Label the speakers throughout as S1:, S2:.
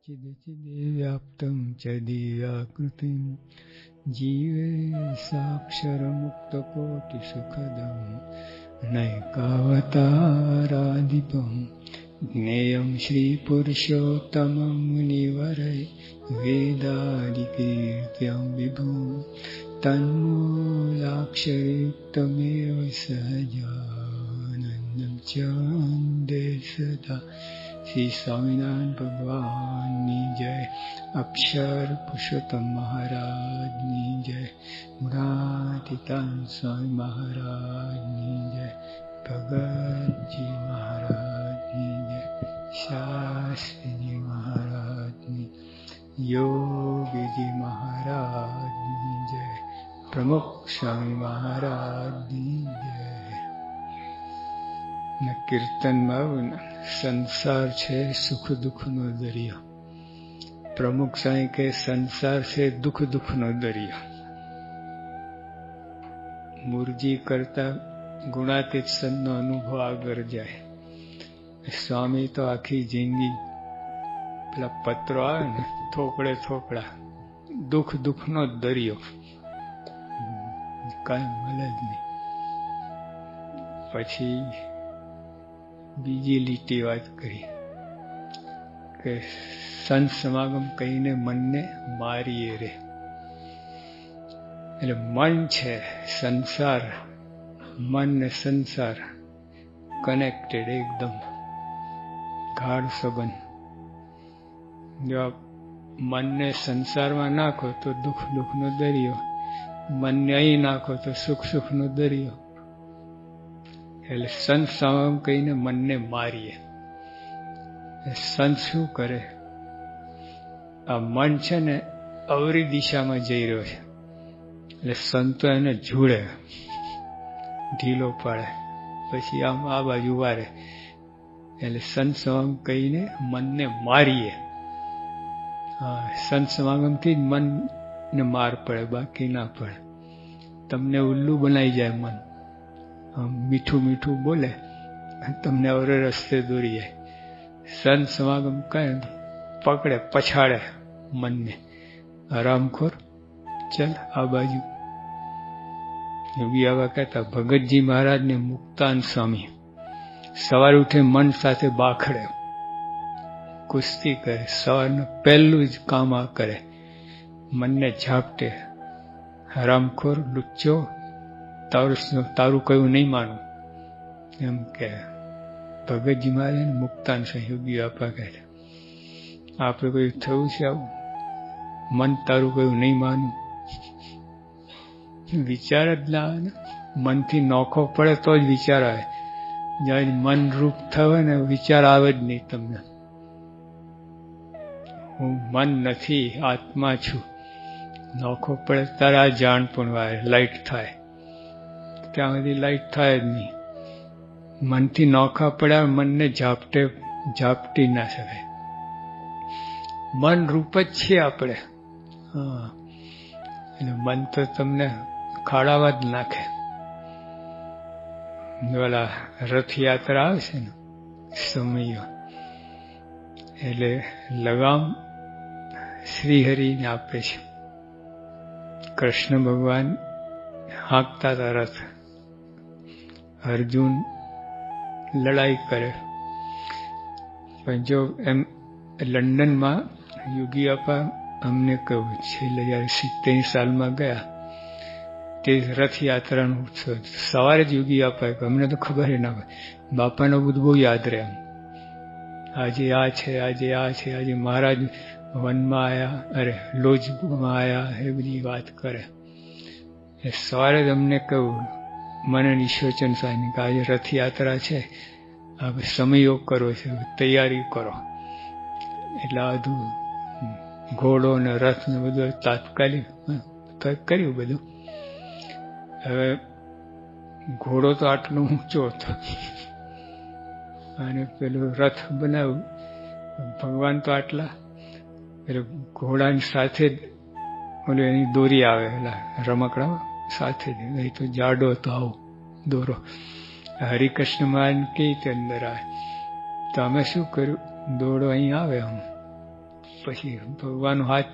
S1: चिदचिदेव्याप्तं च दिव्याकृतिं जीवे साक्षरमुक्तकोटिसुखदं नैकावताराधिपं ज्ञेयं श्रीपुरुषोत्तमं मुनिवरै वेदादिकीर्त्यं विभुं तन्मूलाक्षरयुक्तमेव सहजानन्दं च वन्दे सदा। श्री स्वामीनारायण भगवान जय, अक्षर पुरुषोत्तम महाराज जय, मुरातीतान स्वामी महाराज जय, भगत जी महाराज जय, शास्त्री जी महाराज योगी जी महाराज जय, प्रमुख स्वामी महाराज जय। કીર્તનમાં સંસાર છે સુખ દુઃખનો દરિયો. પ્રમુખ સાંઈ કે સંસાર છે દુઃખ દુઃખનો દરિયો. મુરજી કરતા ગુણાતીત સંતનો અનુભવ આગળ જાય. સ્વામી તો આખી જિંદગી પેલા પત્રો આવે ને થોકડે થોકડા, દુઃખ દુઃખનો દરિયો, કઈ મળે જ નહીં. પછી બીજી લીટી વાત કરી કે સંત સમાગમ કહીને મનને મારીએ રે. એટલે મન છે સંસાર, મન ને સંસાર કનેક્ટેડ, એકદમ ગાઢ સંબંધ. જો મનને સંસારમાં નાખો તો દુઃખ દુઃખનો દરિયો, મનને અહીં નાખો તો સુખ સુખનો દરિયો. એટલે સંત સમાગમ કહીને મનને મારીએ. સંત શું કરે? આ મન છે ને અવરી દિશામાં જઈ રહ્યો છે, એટલે સંતો એને જોડે, ઢીલો પાડે, પછી આમ આ બાજુ વારે. એટલે સંત સમાગમ કહીને મનને મારીએ. સંત સમાગમથી જ મનને માર પડે, બાકી ના પડે. તમને ઉલ્લુ બનાવી જાય મન, મીઠું મીઠું બોલે, તમને અવરે રસ્તે દોરી જાય. સંત સમાગમ કઈ પકડે, પછાડે મનને, આરામખોર, ચલ આ બાજુ. યોગી આવા કહેતા, ભગતજી મહારાજ ને મુક્તાન સ્વામી સવારે ઉઠે મન સાથે બાખડે, કુસ્તી કરે. સવારનું પહેલું જ કામ આ કરે, મનને ઝાપટે. હરામખોર, લુચ્ચો, તારું કયું નહીં માનું, એમ કે ભગતજી મહારાજ મુક્તાન યોગી આપા કહે. આપણે કોઈ થયું છે આવું? મન તારું કયું નહીં માનું, વિચાર જ ના આવે ને. મનથી નોખો પડે તો જ વિચાર આવે. જ્યારે મન રૂપ થવે ને વિચાર આવે જ નહીં તમને. હું મન નથી, આત્મા છું. નોખો પડે તારે આ જાણ પણ વાય, લાઈટ થાય. ત્યાં સુધી લાઈટ થાય જ નહીં. મનથી નોખા પડ્યા, મનને ઝાપટી ના શકાય. મન રૂપ જ છીએ આપણે. એટલે મન તો તમને ખાડાવા જ નાખે. ઓલા રથયાત્રા આવે છે ને સમયો, એટલે લગામ શ્રીહરિને આપે છે. કૃષ્ણ ભગવાન હાંકતા હતા રથ, અર્જુન લડાઈ કરે. પણ જો એમ લંડનમાં યોગી આપા અમને કહ્યું, છેલ્લે જયારે 70 સાલમાં ગયા, તે રથયાત્રાનો ઉત્સવ સવારે જ યોગી આપા કહ્યું. અમને તો ખબર ના હોય. બાપાનો બધું બહુ યાદ રહે. આજે આ છે, આજે આ છે, આજે મહારાજ વનમાં આવ્યા, અરે લોજમાં આવ્યા, એ બધી વાત કરે. સવારે જ અમને કહ્યું, મને ઈશ્વરચંદ સ્વામી કે આજે રથયાત્રા છે, હવે સમયો કરો છે, તૈયારી કરો. એટલે આ બધું ઘોડો ને રથ ને બધું તાત્કાલિક કર્યું બધું. હવે ઘોડો તો આટલો ઊંચો હતો અને પેલું રથ બનાવ્યું, ભગવાન તો આટલા. એટલે ઘોડાની સાથે જ ઓલું એની દોરી આવે, પેલા રમકડા સાથે જ. એ તો જાડો હતો આવો દોરો. હરિકૃષ્ણ મહારાજ કેવી રીતે અંદર આવે? તો અમે શું કર્યું, દોડો અહીં આવે, આમ પછી ભગવાનનો હાથ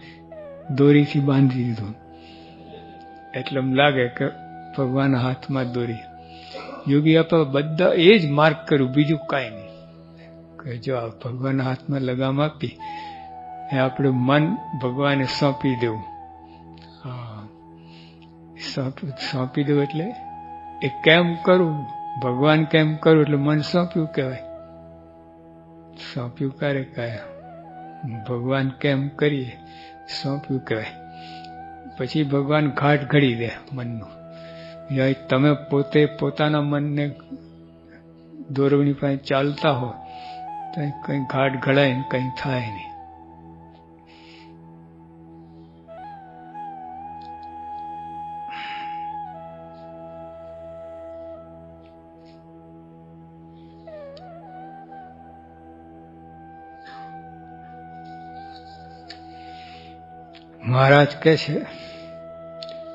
S1: દોરીથી બાંધી દીધો, એટલે એમ લાગે કે ભગવાનના હાથમાં દોરી. યોગી આપા બધા એ જ માર્ગ કર્યું, બીજું કાંઈ નહીં. કે જો આ ભગવાનના હાથમાં લગામ આપી એ આપણું મન ભગવાને સોંપી દેવું. હા, સોંપી દેવું એટલે એ કેમ કરવું, ભગવાન કેમ કરવું એટલે મન સોંપ્યું કહેવાય. સોંપ્યું ક્યારે કહેવાય? ભગવાન કેમ કરીએ સોંપ્યું કહેવાય. પછી ભગવાન ઘાટ ઘડી દે મનનું. તમે પોતે પોતાના મનને દોરવણી પાસે ચાલતા હો તો કઈ ઘાટ ઘડાય ને કઈ થાય નહીં. મહારાજ કહે છે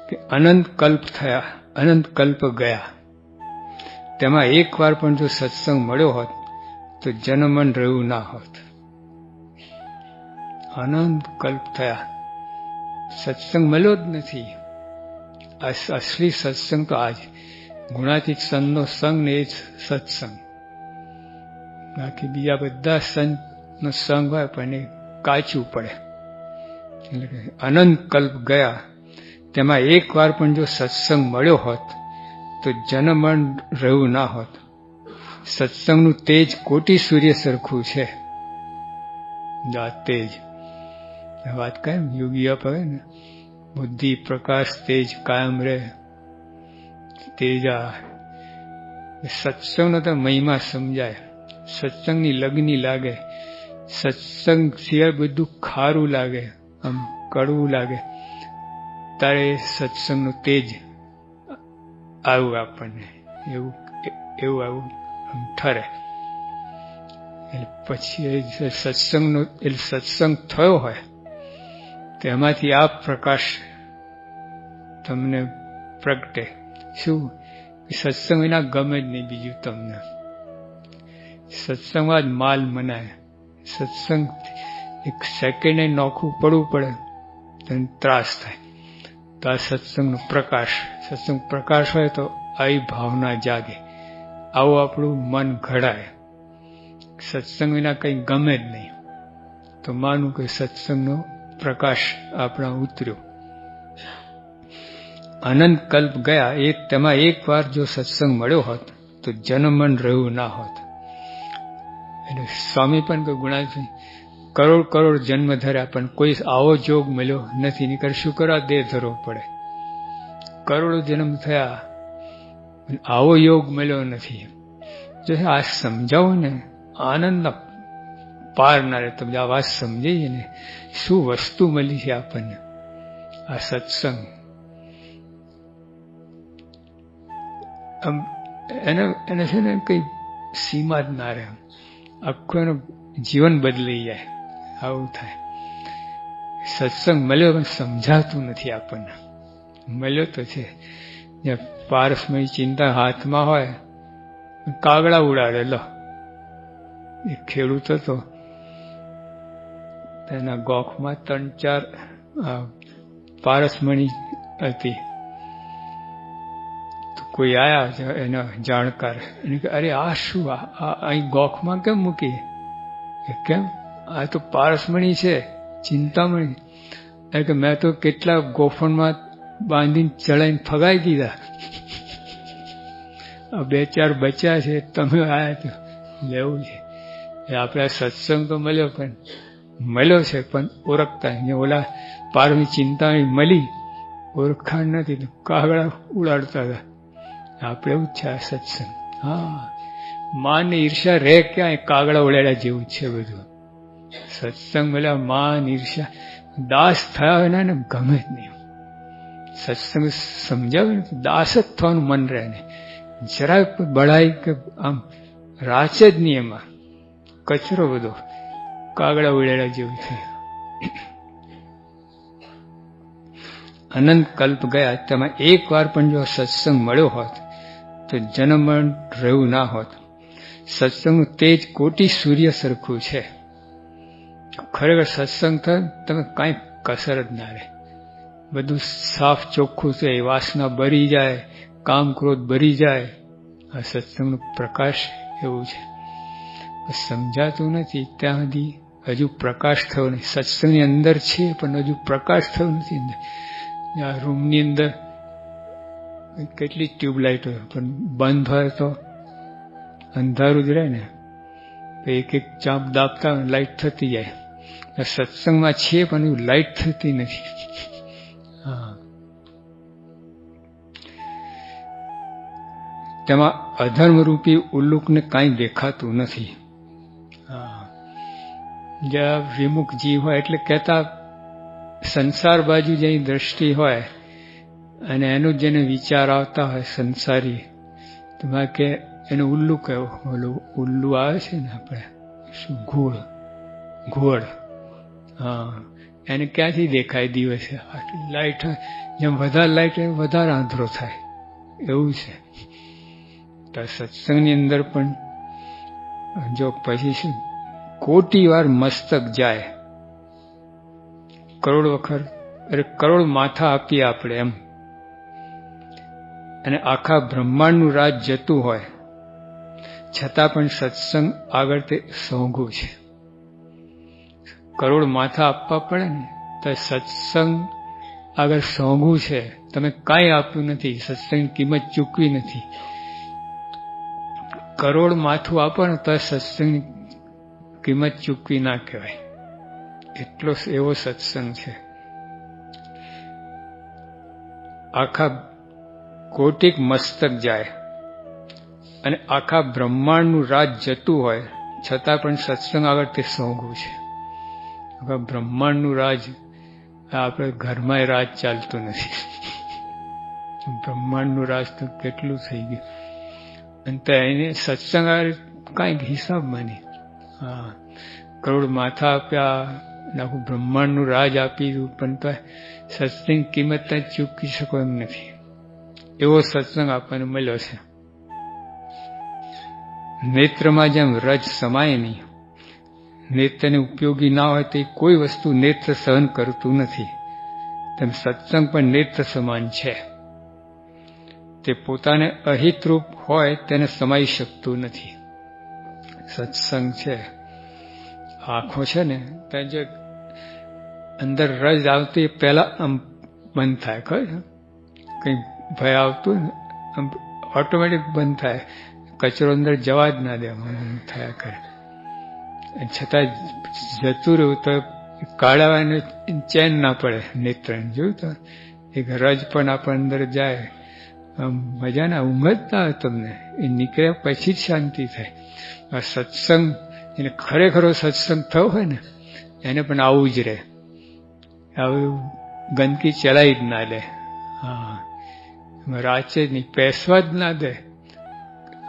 S1: કે અનંત કલ્પ થયા, અનંત કલ્પ ગયા, તેમાં એક વાર પણ જો સત્સંગ મળ્યો હોત તો જન્મન રહ્યું ના હોત. અનંત કલ્પ થયા, સત્સંગ મળ્યો જ નથી. અસલી સત્સંગ તો આજ ગુણાતીત સંતનો સંગ ને એ જ સત્સંગ. બાકી બીજા બધા સંતનો સંગ હોય પણ એ કાચું પડે. એટલે કે અનંત કલ્પ ગયા, તેમાં એક વાર પણ જો સત્સંગ મળ્યો હોત તો જન્મન રહ્યું ના હોત. સત્સંગનું તેજ કોટી સૂર્ય સરખું છે. આ તેજ વાત કાયમ યોગી અપ હવે ને, બુદ્ધિ પ્રકાશ તેજ કાયમ રહે. તેજા સત્સંગનો તો મહિમા સમજાય. સત્સંગની લગ્ની લાગે. સત્સંગ સિવાય બધું ખારું લાગે, આમ કડવું લાગે. તારે સત્સંગનું તેજ આવું આપણને એવું આવું ઠરે. એટલે પછી સત્સંગનો એટલે સત્સંગ થયો હોય તેમાંથી આ પ્રકાશ તમને પ્રગટે. શું? સત્સંગ વિના ગમે જ નહીં બીજું તમને. સત્સંગમાં જ માલ મનાય. સત્સંગ એક સેકન્ડે નોખું પડવું પડે તો ત્રાસ થાય. તો આ સત્સંગનો પ્રકાશ, સત્સંગ પ્રકાશ હોય તો આવી ભાવના જાગે, આવું આપણું મન ઘડાય. સત્સંગ વિના કંઈ ગમે જ નહીં. તો માનું કે સત્સંગનો પ્રકાશ આપણા ઉતર્યો. અનંત કલ્પ ગયા, તેમાં એક વાર જો સત્સંગ મળ્યો હોત તો જન્મન રહ્યું ના હોત. એટલે સ્વામી પણ કોઈ ગુણાથી કરોડ કરોડ જન્મ ધર્યા પણ કોઈ આવો જોગ મળ્યો નથી. નીકળ શું કરવા દેહ ધરવો પડે? કરોડો જન્મ થયા આવો યોગ મળ્યો નથી. જો આ સમજાવો ને, આનંદ પાર ના રહે. તમે આ વાત સમજીએ ને, શું વસ્તુ મળી છે આપણને આ સત્સંગ. એને છે ને કઈ સીમા જ ના રહે. આખું એનું જીવન બદલાઈ જાય. આવું થાય. સત્સંગ મળ્યો પણ સમજાતું નથી આપણને. મળ્યો તો છે. જ્યાં પારસમય ચિંતા હાથમાં હોય, કાગડા ઉડાડે. લો, એ ખેડૂત હતો, તેના ગોખમાં 3-4 પારસમણી હતી. કોઈ આયા એના જાણકાર, એને કે અરે આ શું, અહીં ગોખમાં કેમ મૂકી? કેમ? આ તો પારસમણી છે, ચિંતામણી. કે મેં તો કેટલા ગોફણમાં બાંધીને ચડાઈને ફગાઈ દીધા. 2-4 બચ્યા છે, તમે આયા તો લેવું છે. એ આપણે સત્સંગ તો મળ્યો છે પણ ઓળખતા. ઓલા પારની ચિંતામણી મળી, ઓળખાણ નથી, તો કાગડા ઉડાડતા હતા. આપણે એવું છે આ સત્સંગ. હા, માન ઈર્ષા રે ક્યાંય, કાગડા ઉડાડ્યા જેવું છે બધું. સત્સંગ મળ્યા, માન ઈર્ષા દાસ થયા હોય ને ગમે જ નહીં. સત્સંગ સમજાવે ને દાસ જ થવાનું મન રહે ને. જરાય બળાઈ કે આમ રાચે જ નહીં એમાં. કચરો બધો કાગડા ઉડાડ્યા જેવું છે. અનંત કલ્પ ગયા, તેમાં એક વાર પણ જો સત્સંગ મળ્યો હોત તો જન્મ રહ્યું ના હોત. સત્સંગનું તેજ કોટી સૂર્ય સરખું છે. ખરેખર સત્સંગ થાય તમે કાંઈ કસર જ ના રહે, બધું સાફ ચોખ્ખું છે, વાસના બરી જાય, કામ ક્રોધ બરી જાય. આ સત્સંગનો પ્રકાશ એવું છે. સમજાતું નથી ત્યાં સુધી હજુ પ્રકાશ થયો નહીં. સત્સંગની અંદર છે પણ હજુ પ્રકાશ થયો નથી. આ રૂમની અંદર કેટલી ટ્યુબલાઇટ હોય પણ બંધ હોય તો અંધારું જ રહે ને. એક એક ચાંપ દાબતા લાઇટ થતી જાય. સત્સંગમાં છે પણ એવું લાઇટ થતી નથી. હા, તેમાં અધર્મરૂપી ઉલ્લુકને કાંઈ દેખાતું નથી. હા, જ્યાં વિમુખ જીવ હોય એટલે કહેતા સંસાર બાજુ જેની દ્રષ્ટિ હોય અને એનું જેને વિચાર આવતા હોય સંસારી, તમારે કે એને ઉલ્લુ કહેવું. ઓલું ઉલ્લુ આવે છે ને આપણે શું ઘોડ. હા, એને ક્યાંથી દેખાય દિવસે? આટલી લાઇટ હોય, જેમ વધારે લાઇટ હોય વધારે આંધળો થાય એવું છે. તો સત્સંગની અંદર પણ જો પછી શું કોટી વાર મસ્તક જાય, કરોડ વખત, અરે કરોડ માથા આપીએ આપણે એમ, અને આખા બ્રહ્માંડનું રાજ જતું હોય છતાં પણ સત્સંગ આગળ તે સોંઘું છે. કરોડ માથા આપવા પડે ને તો સત્સંગ આગળ સોંઘું છે. તમે કાંઈ આપ્યું નથી, સત્સંગની કિંમત ચૂકવી નથી. કરોડ માથું આપો ને તો સત્સંગની કિંમત ચૂકવી ના કહેવાય. એટલો એવો સત્સંગ છે. આખા કોટિક મસ્તક જાય અને આખા બ્રહ્માંડનું રાજ જતું હોય છતાં પણ સત્સંગ આગળ તે સોંઘું છે. આખા બ્રહ્માંડનું રાજ, આપણે ઘરમાં રાજ ચાલતું નથી. બ્રહ્માંડનું રાજ તો કેટલું થઈ ગયું. અને તો એને સત્સંગ કાંઈક હિસાબમાં નહીં. હા, કરોડ માથા આપ્યા, આખું બ્રહ્માંડનું રાજ આપી દીધું, પણ તો સત્સંગ કિંમત ચૂકી શકો એમ નથી. એવો સત્સંગ આપણને મળ્યો છે. નેત્રમાં જેમ રજ સમાય નહીં, નેત્રને ઉપયોગી ના હોય તો કોઈ વસ્તુ નેત્ર સહન કરતું નથી, તેમ સત્સંગ પણ નેત્ર સમાન છે. તે પોતાને અહિતરૂપ હોય તેને સમાઈ શકતું નથી. સત્સંગ છે, આંખો છે ને ત્યાં જે અંદર રજ આવતી પહેલા આમ બંધ થાય, ખબર કંઈ ભય આવતું ને આમ ઓટોમેટિક બંધ થાય. કચરો અંદર જવા જ ના દે, થયા કરે. છતાં જતું રહ્યું તો કાઢાવાને ચેન ના પડે નેત્રને. જોયું તો એક રજ પણ આપણા અંદર જાય, મજા ના, ઊંઘ જ ના આવે તમને. એ નીકળ્યા પછી જ શાંતિ થાય. આ સત્સંગ, એને ખરેખરો સત્સંગ થયો હોય ને એને પણ આવું જ રહે. આવું ગંદકી ચલાવી જ ના લે. હા, રાચે જ નહીં, પેસવા જ ના દે.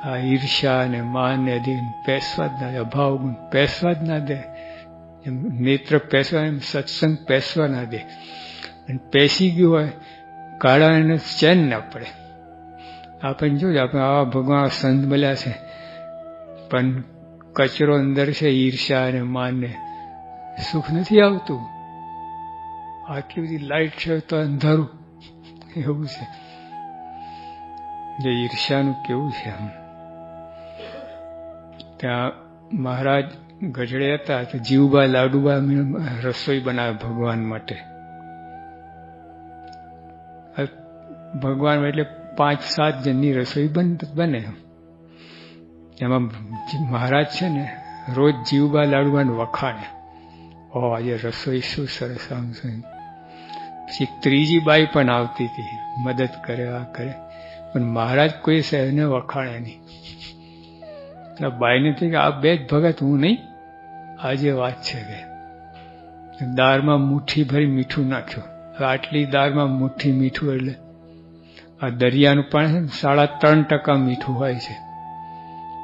S1: આ ઈર્ષા ને માન ને અધિક પેસવા જ ના દે, અભાવ ગુણ પેસવા જ ના દે. એમ નેત્ર પેસવા, એમ સત્સંગ પેસવા ના દે. અને પેસી ગયું હોય કાળા એને ચેન ના પડે. આપણને જોજો, આપણે આવા ભગવાન સંત મળ્યા છે પણ કચરો અંદર છે, ઈર્ષા અને માન ને, સુખ નથી આવતું. આટલી બધી લાઈટ છે તો અંધારું એવું છે. જે ઈર્ષાનું કેવું છે. ત્યાં મહારાજ ગઢડે હતા તો જીવબા લાડુબા રસોઈ બનાવે ભગવાન માટે. ભગવાન એટલે 5-7 જણની રસોઈ બને. એમાં મહારાજ છે ને રોજ જીવબા લાડુબાને વખાણે, ઓ આજે રસોઈ શું સરસ. આમ પછી ત્રીજી બાઈ પણ આવતી હતી, મદદ કરે, આ કરે, પણ મહારાજ કોઈ એને વખાણે નહીં. એટલે બાઈને થઈ કે આ બે જ ભગત હું નહીં, આજે વાત છે કે દાળમાં મુઠ્ઠી ભરી મીઠું નાખ્યું. હવે આટલી દાળમાં મુઠ્ઠી મીઠું એટલે આ દરિયાનું પાણી 3.5% મીઠું હોય છે,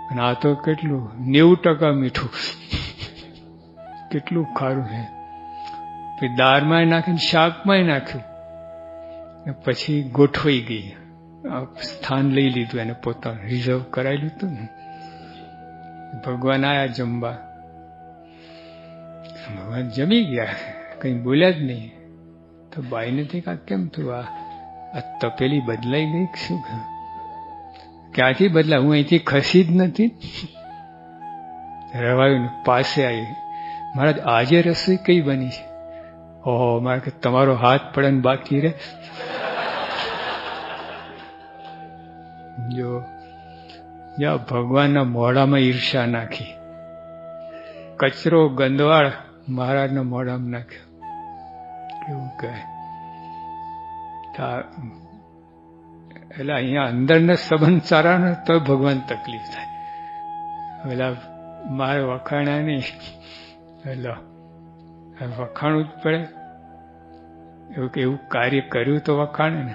S1: અને આ તો કેટલું 90% મીઠું. કેટલું ખારું છે. પછી દાળમાં નાખીને શાકમાં નાખ્યું, પછી ગોઠવાઈ ગઈ, સ્થાન લઈ લીધું, એને પોતાનું રિઝર્વ કરાવી લીધું ને. ભગવાન આયા જમવા, ભગવાન જમી ગયા, કઈ બોલ્યા જ નહીં. તો બાઈને થઈ કે કેમ થયું, આ તપેલી બદલાઈ ગઈ શું? ક્યાંથી બદલા? હું અહીંથી ખસી જ નથી. રવાયું પાસે આવી, મહારાજ આજે રસોઈ કઈ બની છે? ઓહો મારે કે તમારો હાથ પડે ને બાકી રે. જો ભગવાનના મોઢામાં ઈર્ષા નાખી, કચરો ગંદવાળ મહારાજના મોઢામાં નાખ્યો. કેવું કહે એટલે અહીંયા અંદરના સંબંધ સારા ને તો ભગવાન તકલીફ થાય. પેલા મારે વખાણા નહીં, એટલે વખાણવું જ પડે. એવું કાર્ય કર્યું તો વખાણે ને.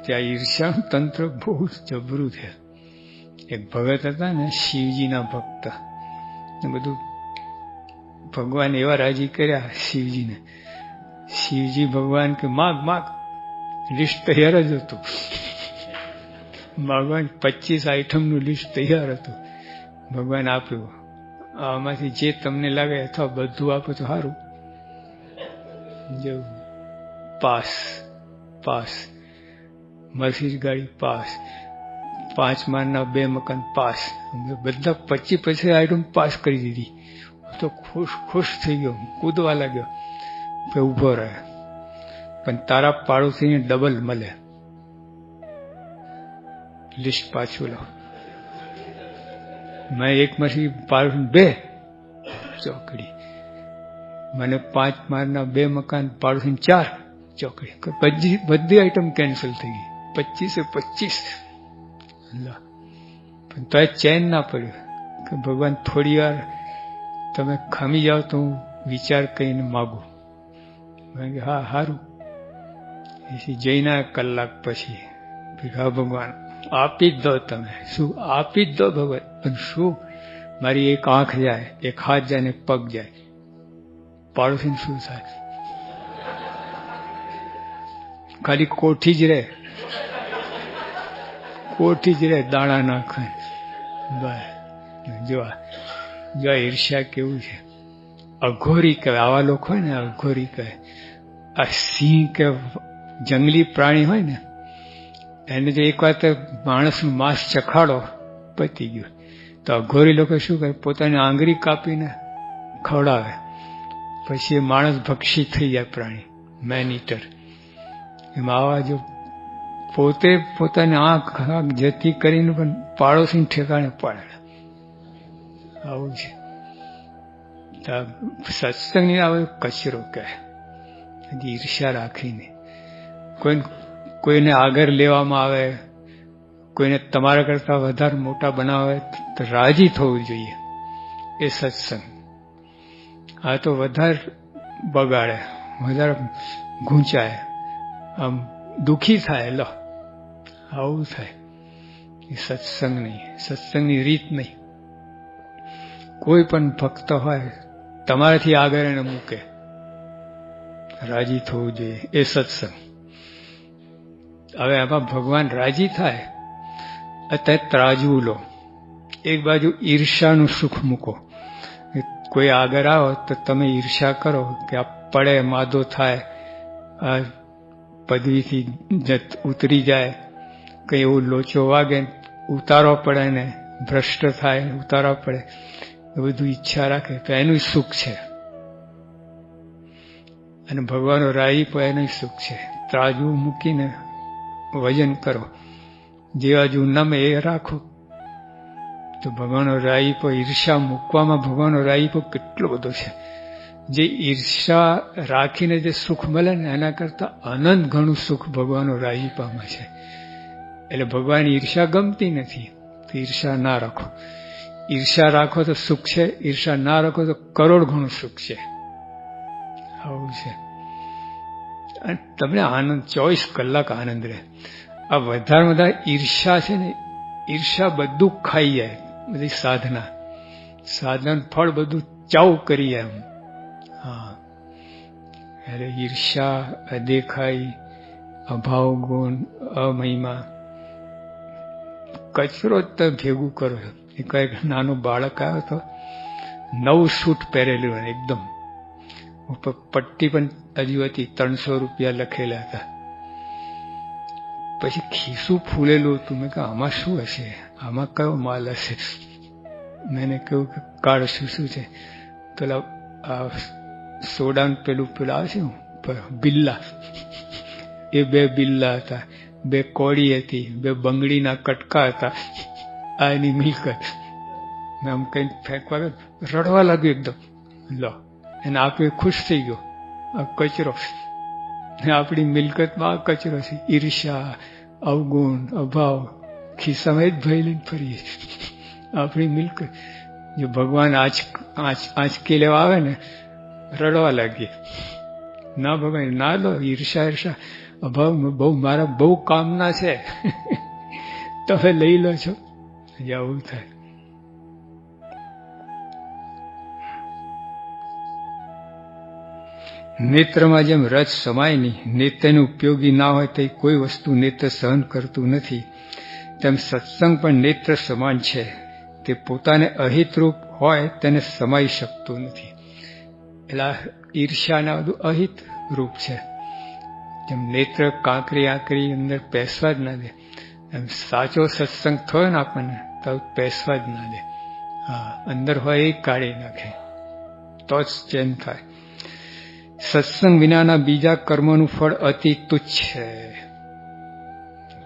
S1: ત્યાં ઈર્ષાનું તંત્ર બહુ જબરું છે. એક ભગત હતા ને, શિવજીના ભક્ત, બધું ભગવાન એવા રાજી કર્યા શિવજીને. શિવજી ભગવાન કે માગ માગ, લિસ્ટ તૈયાર જ હતું. ભગવાન 25 આઈટમનું લિસ્ટ તૈયાર હતું. ભગવાન આપ્યું, આમાંથી જે તમને લાગે અથવા બધું આપો તો સારું. જો પાસ પાસ, મર્સિડીઝ ગાડી પાસ, 5 માળના 2 મકાન પાસ, બધા 25 આઈટમ પાસ કરી દીધી. તો ખુશ થઈ ગયો, કૂદવા લાગ્યો. ઉભો રહે, પણ તારા પાડોશીને ડબલ મળે. લિસ્ટ પાછું લો. મેં એક માંથી પાડોશી 2 ચોકડી, મને 5 માળના 2 મકાન, પાડોશી 4 ચોકડી. બધી આઈટમ કેન્સલ થઈ ગઈ. 25 પણ તો ચેન ના પડ્યું કે ભગવાન થોડી વાર તમે ખમી જાઓ તો હું વિચાર કરીને માગું. હા સારું. જઈના કલાક પછી હા ભગવાન આપી જ દો, તમે શું આપી જ દો ભગવાન. પણ શું? મારી એક આંખ જાય, એક હાથ જાય ને એક પગ જાય. પાડોશી શું થાય? ખાલી કોઠી જ રહે, કોઠી જ રહે, દાણા નાખે. બસ જો ઈર્ષ્યા કેવું છે. અઘોરી કહેવાય. આવા લોકો હોય ને અઘોરી કહે. આ સિંહ કે જંગલી પ્રાણી હોય ને, એને જો એક વાર માણસનું માંસ ચખાડો પતી ગયું. તો અઘોરી લોકો શું કરે? પોતાની આંગળી કાપીને ખવડાવે, પછી એ માણસ ભક્ષી થઈ જાય પ્રાણી, મેન ઈટર. એમાં આવા જો પોતે પોતાની આંખ જતી કરીને પણ પાડોશી ઠેકાણે પાડે. આવું છે. સત્સંગની આવે કચરો કહે. ઈર્ષ્યા રાખીને કોઈને આગળ લેવામાં આવે, કોઈને તમારા કરતા વધારે મોટા બનાવે તો રાજી થવું જોઈએ. એ સત્સંગ. આ તો વધારે બગાડે, વધારે ગૂંચાય, આમ દુઃખી થાય. લો આવું થાય. એ સત્સંગ નહીં, સત્સંગની રીત નહીં. કોઈ પણ ભક્ત હોય તમારાથી આગળ એને મૂકે, રાજી થવું જોઈએ. એ સત્સંગ. હવે આમાં ભગવાન રાજી થાય. અત્યારે ત્રાજવું લો, એક બાજુ ઈર્ષાનું સુખ મૂકો. કોઈ આગળ આવો તો તમે ઈર્ષા કરો કે આ પડે, માદો થાય, આ પદવીથી ઉતરી જાય, કંઈ એવું લોચો વાગે ઉતારવો પડે ને, ભ્રષ્ટ થાય ઉતારવા પડે, એ બધું ઈચ્છા રાખે તો એનું સુખ છે. અને ભગવાનનો રાજીપો એનું સુખ છે. ત્રાજવું મૂકીને વજન કરો, જે બાજુ નમે એ રાખો. તો ભગવાનનો રાજીપો, ઈર્ષા મૂકવામાં ભગવાનનો રાજીપો કેટલો બધો છે. જે ઈર્ષા રાખીને જે સુખ મળે ને એના કરતા અનંત ઘણું સુખ ભગવાનનો રાજીપામાં છે. એટલે ભગવાન ઈર્ષા ગમતી નથી તો ઈર્ષા ના રાખો. ઈર્ષા રાખો તો સુખ છે, ઈર્ષા ના રાખો તો કરોડ ઘણું સુખ છે. આવું છે. અને તમને આનંદ 24 કલાક આનંદ રહે. આ વધારે વધારે ઈર્ષા છે ને, ઈર્ષા બધું ખાઈ જાય. બધી સાધનાનું ફળ બધું ચાવ કરી જાય. હા, એટલે ઈર્ષા, અદેખાઈ, અભાવ ગુણ, અમહિમા, કચરો જ તમે ભેગું કરો છો. એક નાનો બાળક આવ્યો હતો, નવું સૂટ પહેરેલું એકદમ, ઉપર પટ્ટી પણ હજુ હતી, 300 રૂપિયા લખેલા હતા. પછી ખિસ્સું ફૂલેલું હતું. મેં કહ્યું આમાં શું હશે, આમાં કયો માલ હશે? મેં કહ્યું કે કાળ શું છે? પેલા સોડાન પેલું આવે છે બિલ્લા, એ 2 બિલ્લા હતા, 2 કોળી હતી, 2 બંગડીના કટકા હતા, આ એની મિલકત. મેં આમ કઈ ફેંકવા રડવા લાગ્યું એકદમ. લો, એને આપ્યું, ખુશ થઈ ગયો. આ કચરો, આપણી મિલકતમાં આ કચરો છે. ઈર્ષ્યા, અવગુણ, અભાવ, ખિસ્સામાં જ ભરી લઈને ફરીએ આપણી મિલકત. જો ભગવાન આંચકી લેવા આવે ને, રડવા લાગીએ. ના ભગવાન, ના લો, ઈર્ષા અભાવ, મારા બહુ કામના છે તમે લઈ લો છો. આવું થાય. નેત્રમાં જેમ રજ સમાય નહીં, નેત્રને ઉપયોગી ના હોય તે કોઈ વસ્તુ નેત્ર સહન કરતું નથી, તેમ સત્સંગ પણ નેત્ર સમાન છે. તે પોતાને અહિતરૂપ હોય તેને સમાઈ શકતું નથી. એટલે ઈર્ષ્યાના બધું અહિત રૂપ છે. જેમ નેત્ર કાંકરી આંકરી અંદર પેસવા જ ના દે, એમ સાચો સત્સંગ થયો ને આપણને તો પેસવા જ ના દે. હા, અંદર હોય એ કાઢી નાખે તો જ ચેન થાય. સત્સંગ વિનાના બીજા કર્મોનું ફળ અતિ તુચ્છ છે.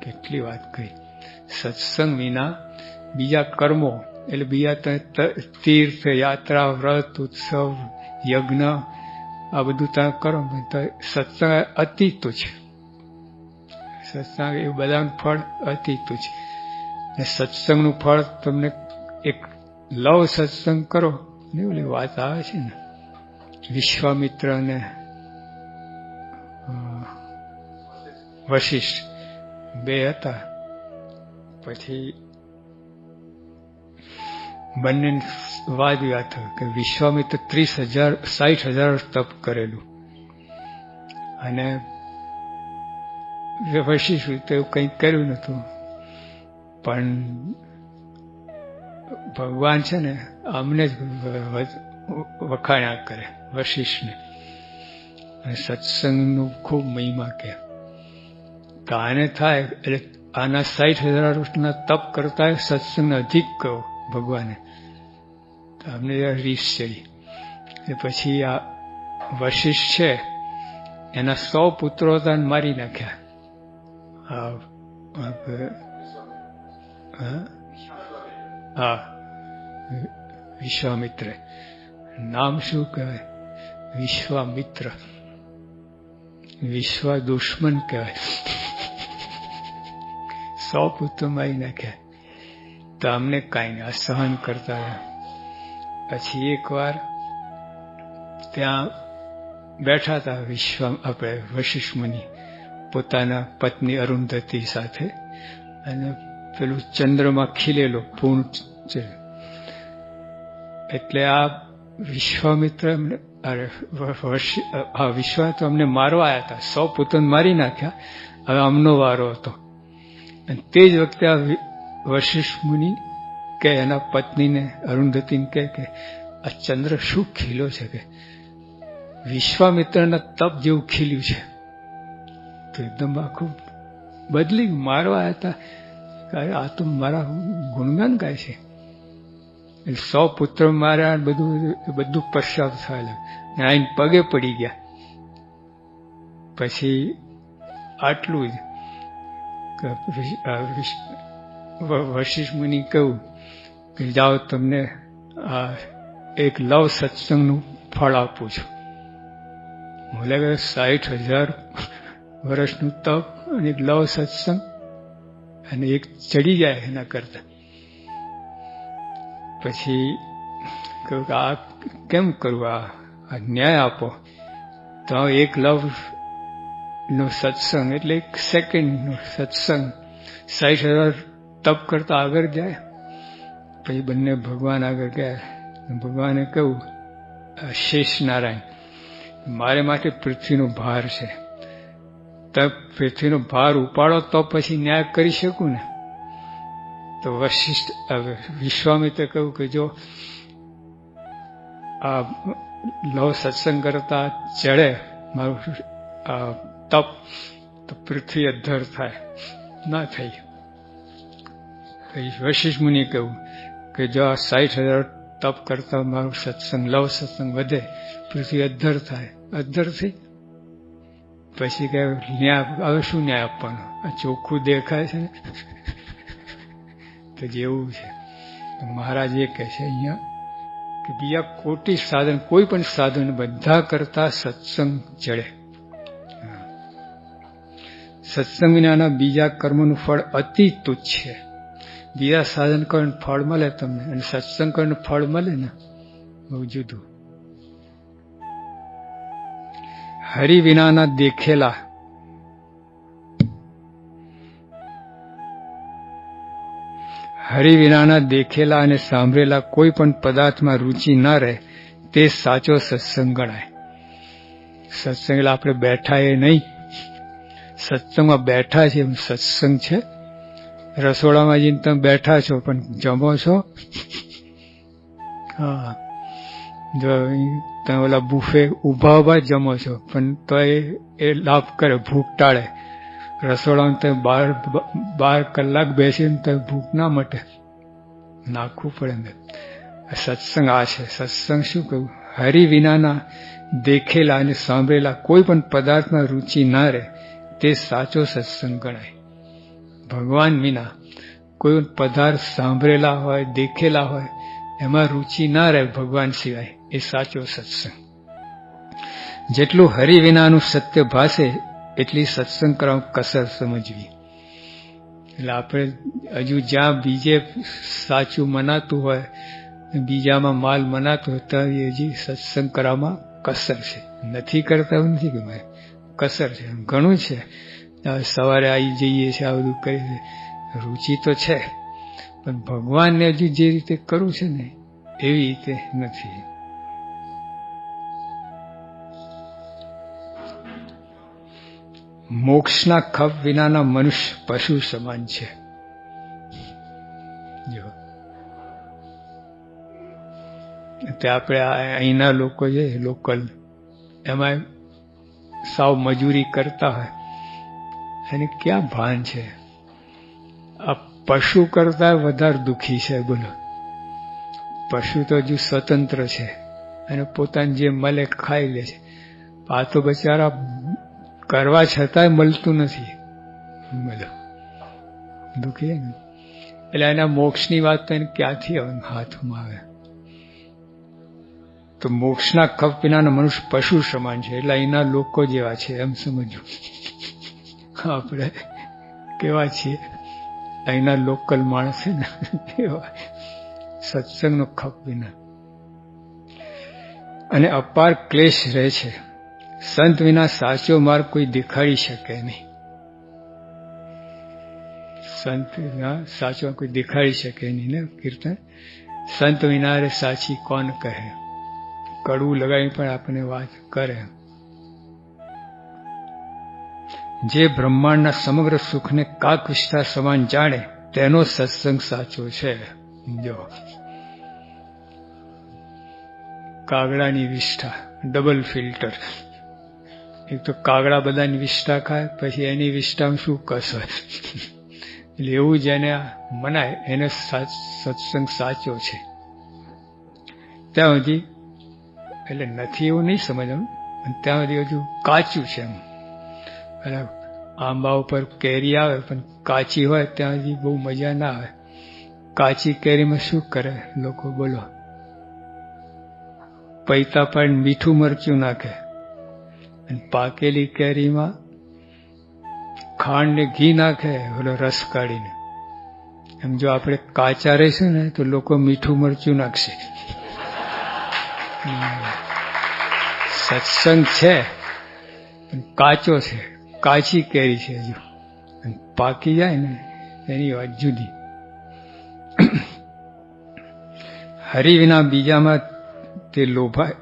S1: કેટલી વાત કહી. સત્સંગ વિના બીજા કર્મો એટલે બીજા તીર્થ, યાત્રા, વ્રત, ઉત્સવ, યજ્ઞ, આ બધું તમે કરો તો સત્સંગ અતિ તુચ્છ. સત્સંગ એ બધાનું ફળ અતિ તુચ્છ. સત્સંગનું ફળ તમને એક લવ સત્સંગ કરો ને, ઓલી વાત આવે છે ને, વિશ્વામિત્ર અને વશિષ્ઠ 2 હતા. પછી બંને વાદ વિવાદ થયો કે વિશ્વામિત્ર 60,000 તપ કરેલું અને વશિષ્ઠ એવું કંઈ કર્યું નતું. પણ ભગવાન છે ને અમને જ વખાણ્યા કરે વશિષ્ઠને. અને સત્સંગનું ખૂબ મહિમા કે આને થાય એટલે આના 60,000 તપ કરતા સત્સંગને અધિક કહો ભગવાને. તો અમને રીસ ચડી. પછી આ વશિષ્ઠ છે એના 100 પુત્રો હતા મારી નાખ્યા. હા, વિશ્વામિત્ર. નામ શું કહેવાય? વિશ્વામિત્ર. વિશ્વ દુશ્મન કહેવાય. 100 પુત્રો મારી નાખ્યા. તો અમને કાંઈ નહીં, આ સહન કરતા રહ્યા. પછી એકવાર ત્યાં બેઠા હતા આપણે વશિષ્ઠ મુનિ પોતાના પત્ની અરુંધતી સાથે, અને પેલું ચંદ્રમાં ખીલેલો પૂર્ણ છે. એટલે આ વિશ્વામિત્ર વિશ્વામિત્ર અમને મારવા આવ્યા હતા. 100 પુત્રોને મારી નાખ્યા. હવે અમનો વારો હતો. અને તે જ વખતે આ વશિષ્ઠ મુનિ કે એના પત્નીને અરુંધતીને કે આ ચંદ્ર શું ખીલો છે, કે વિશ્વામિત્રના તપ જેવું ખીલ્યું છે. તો એકદમ આખું બદલી મારવા આવ્યા હતા. આ તો મારા ગુણગાન ગાય છે. 100 પુત્ર માર્યા, બધું પશ્ચાત થયેલા. આઈને પગે પડી ગયા. પછી આટલું જ વશિષ્ઠ મુનિ કહ્યું કે જાઓ, તમને આ એક લવ સત્સંગનું ફળ આપું છું. બોલે કે 60,000 વર્ષનું તપ અને એક લવ સત્સંગ, અને એક ચડી જાય એના કરતા. પછી કહ્યું કે આ કેમ કરવું, આ ન્યાય આપો. તો એક લવ નો સત્સંગ એટલે 1 સેકન્ડનો સત્સંગ 60,000 તપ કરતા આગળ જાય. પછી બંને ભગવાન આગળ ગયા. ભગવાને કહ્યું, શેષ નારાયણ, મારે માટે પૃથ્વીનો ભાર છે. તો પૃથ્વીનો ભાર ઉપાડો તો પછી ન્યાય કરી શકું ને. તો વિશ્વામિત્રે કહ્યું કે જો આ લવ સત્સંગ કરતા ચડે મારું તપ, તો પૃથ્વી અધ્ધર થાય, ના થઈ. વશિષ્ઠ મુનિએ કહ્યું કે જો આ 60,000 તપ કરતા મારું સત્સંગ, લવ સત્સંગ વધે, પૃથ્વી અધ્ધર થાય. અધ્ધર થઈ. પછી કે ન્યાય હવે શું ન્યાય આપવાનો? આ ચોખ્ખું દેખાય છે. તો જેવું છે. મહારાજ એ કહે છે અહીંયા કે બીજા કોટી સાધન, કોઈ પણ સાધન બધા કરતા સત્સંગ જડે. સત્સંગ વિનાના બીજા કર્મોનું ફળ અતિ તુચ્છ છે. બીજા સાધન કરીને ફળ મળે તમને, અને સત્સંગ કરીને ફળ મળે ને, બહુ જુદું. હરિ વિનાના દેખેલા, હરિ વિનાના દેખેલા અને સાંભળેલા કોઈ પણ પદાર્થમાં રુચિ ના રહે તે સાચો સત્સંગ ગણાય. સત્સંગ એટલે આપણે બેઠા એ નહીં, સત્સંગમાં બેઠા છે એમ સત્સંગ છે. રસોડામાં જઈને તમે બેઠા છો પણ જમો છો? હા, જો તમે ઓલા બુફે ઉભા ઉભા જમો છો, પણ તો એ લાભ કરે, ભૂખ ટાળે. રસોડામાં તમે 12 કલાક બેસીને તો ભૂખ ના મટે, નાખવું પડે ને. સત્સંગ આ છે. સત્સંગ શું કહ્યું? હરિ વિનાના દેખેલા અને સાંભળેલા કોઈ પણ પદાર્થમાં રુચિ ના રહે તે સાચો સત્સંગ ગણાય. ભગવાન વિના કોઈ પદાર્થ સાંભળેલા હોય, દેખેલા હોય, એમાં રુચિ ના રહે ભગવાન સિવાય, એ સાચો સત્સંગ. જેટલું હરિ વિનાનું સત્ય ભાસે એટલી સત્સંગ કરવામાં કસર સમજવી. એટલે આપણે હજુ જ્યાં બીજે સાચું મનાતું હોય, બીજામાં માલ મનાતો હોય, ત્યાં હજી સત્સંગ કરવામાં કસર છે. નથી કરતા એવું નથી કે મારે કસર છે, ઘણું છે. સવારે આવી જઈએ છીએ, આ બધું કરી, રુચિ તો છે, પણ ભગવાનને હજુ જે રીતે કરવું છે ને એવી રીતે નથી. મોક્ષના ખપ વિનાના મનુષ્ય પશુ સમાન છે. જો તે આપણે અહીંના લોકો છે લોકલ, એમાં સાવ મજૂરી કરતા હોય, એને ક્યાં ભાન છે? આ પશુ કરતા વધારે દુઃખી છે. બોલો, પશુ તો હજુ સ્વતંત્ર છે અને પોતાને જે મળે ખાઈ લે છે. આ તો બચારા કરવા છતાંય મળતું નથી. બોલો, દુઃખી ને. એટલે એના મોક્ષની વાત તો એને ક્યાંથી હાથમાં આવે? તો મોક્ષના ખપ વિનાનો મનુષ્ય પશુ સમાન છે. એટલે અહીંના લોકો જેવા છે એમ સમજવું. આપણે કેવા છીએ? અહીંના લોકલ માણસ છે ને એવા, સત્સંગનો ખપ વિના. અને અપાર ક્લેશ રહે છે. સંત વિના સાચો માર્ગ કોઈ દેખાડી શકે નહીં. સંત વિના સાચો કોઈ દેખાડી શકે નહીં ને કીર્તન. સંત વિના રે સાચી કોણ કહે? કડવું લગાવી પણ આપણને વાત કરે. જે બ્રહ્માંડના સમગ્ર સુખને કાક વિસ્તાર સમાન જાણે તેનો સત્સંગ સાચો છે. જો કાગડાની વિષ્ઠા, ડબલ ફિલ્ટર. એક તો કાગડા બધાની વિષ્ઠા ખાય, પછી એની વિષ્ઠામાં શું કસ હોય. એટલે એવું જેને મનાય એને સત્સંગ સાચો છે. ત્યાં સુધી એટલે નથી એવું નહીં સમજવાનું, ત્યાં સુધી હજુ કાચું છે એમ. બરાબર, આંબા ઉપર કેરી આવે પણ કાચી હોય ત્યાં સુધી બહુ મજા ના આવે. કાચી કેરીમાં શું કરે લોકો? બોલો, પૈતા પાડીને મીઠું મરચું નાખે, અને પાકેલી કેરીમાં ખાંડ ને ઘી નાખે, ઓલો રસ કાઢીને. એમ જો આપણે કાચા રહીશું ને તો લોકો મીઠું મરચું નાખશે. સત્સંગ છે પણ કાચો છે, કાચી કેરી છે. હજુ પાકી જાય ને એની વાત જુદી. હરિ વિના બીજામાં તે લોભાય.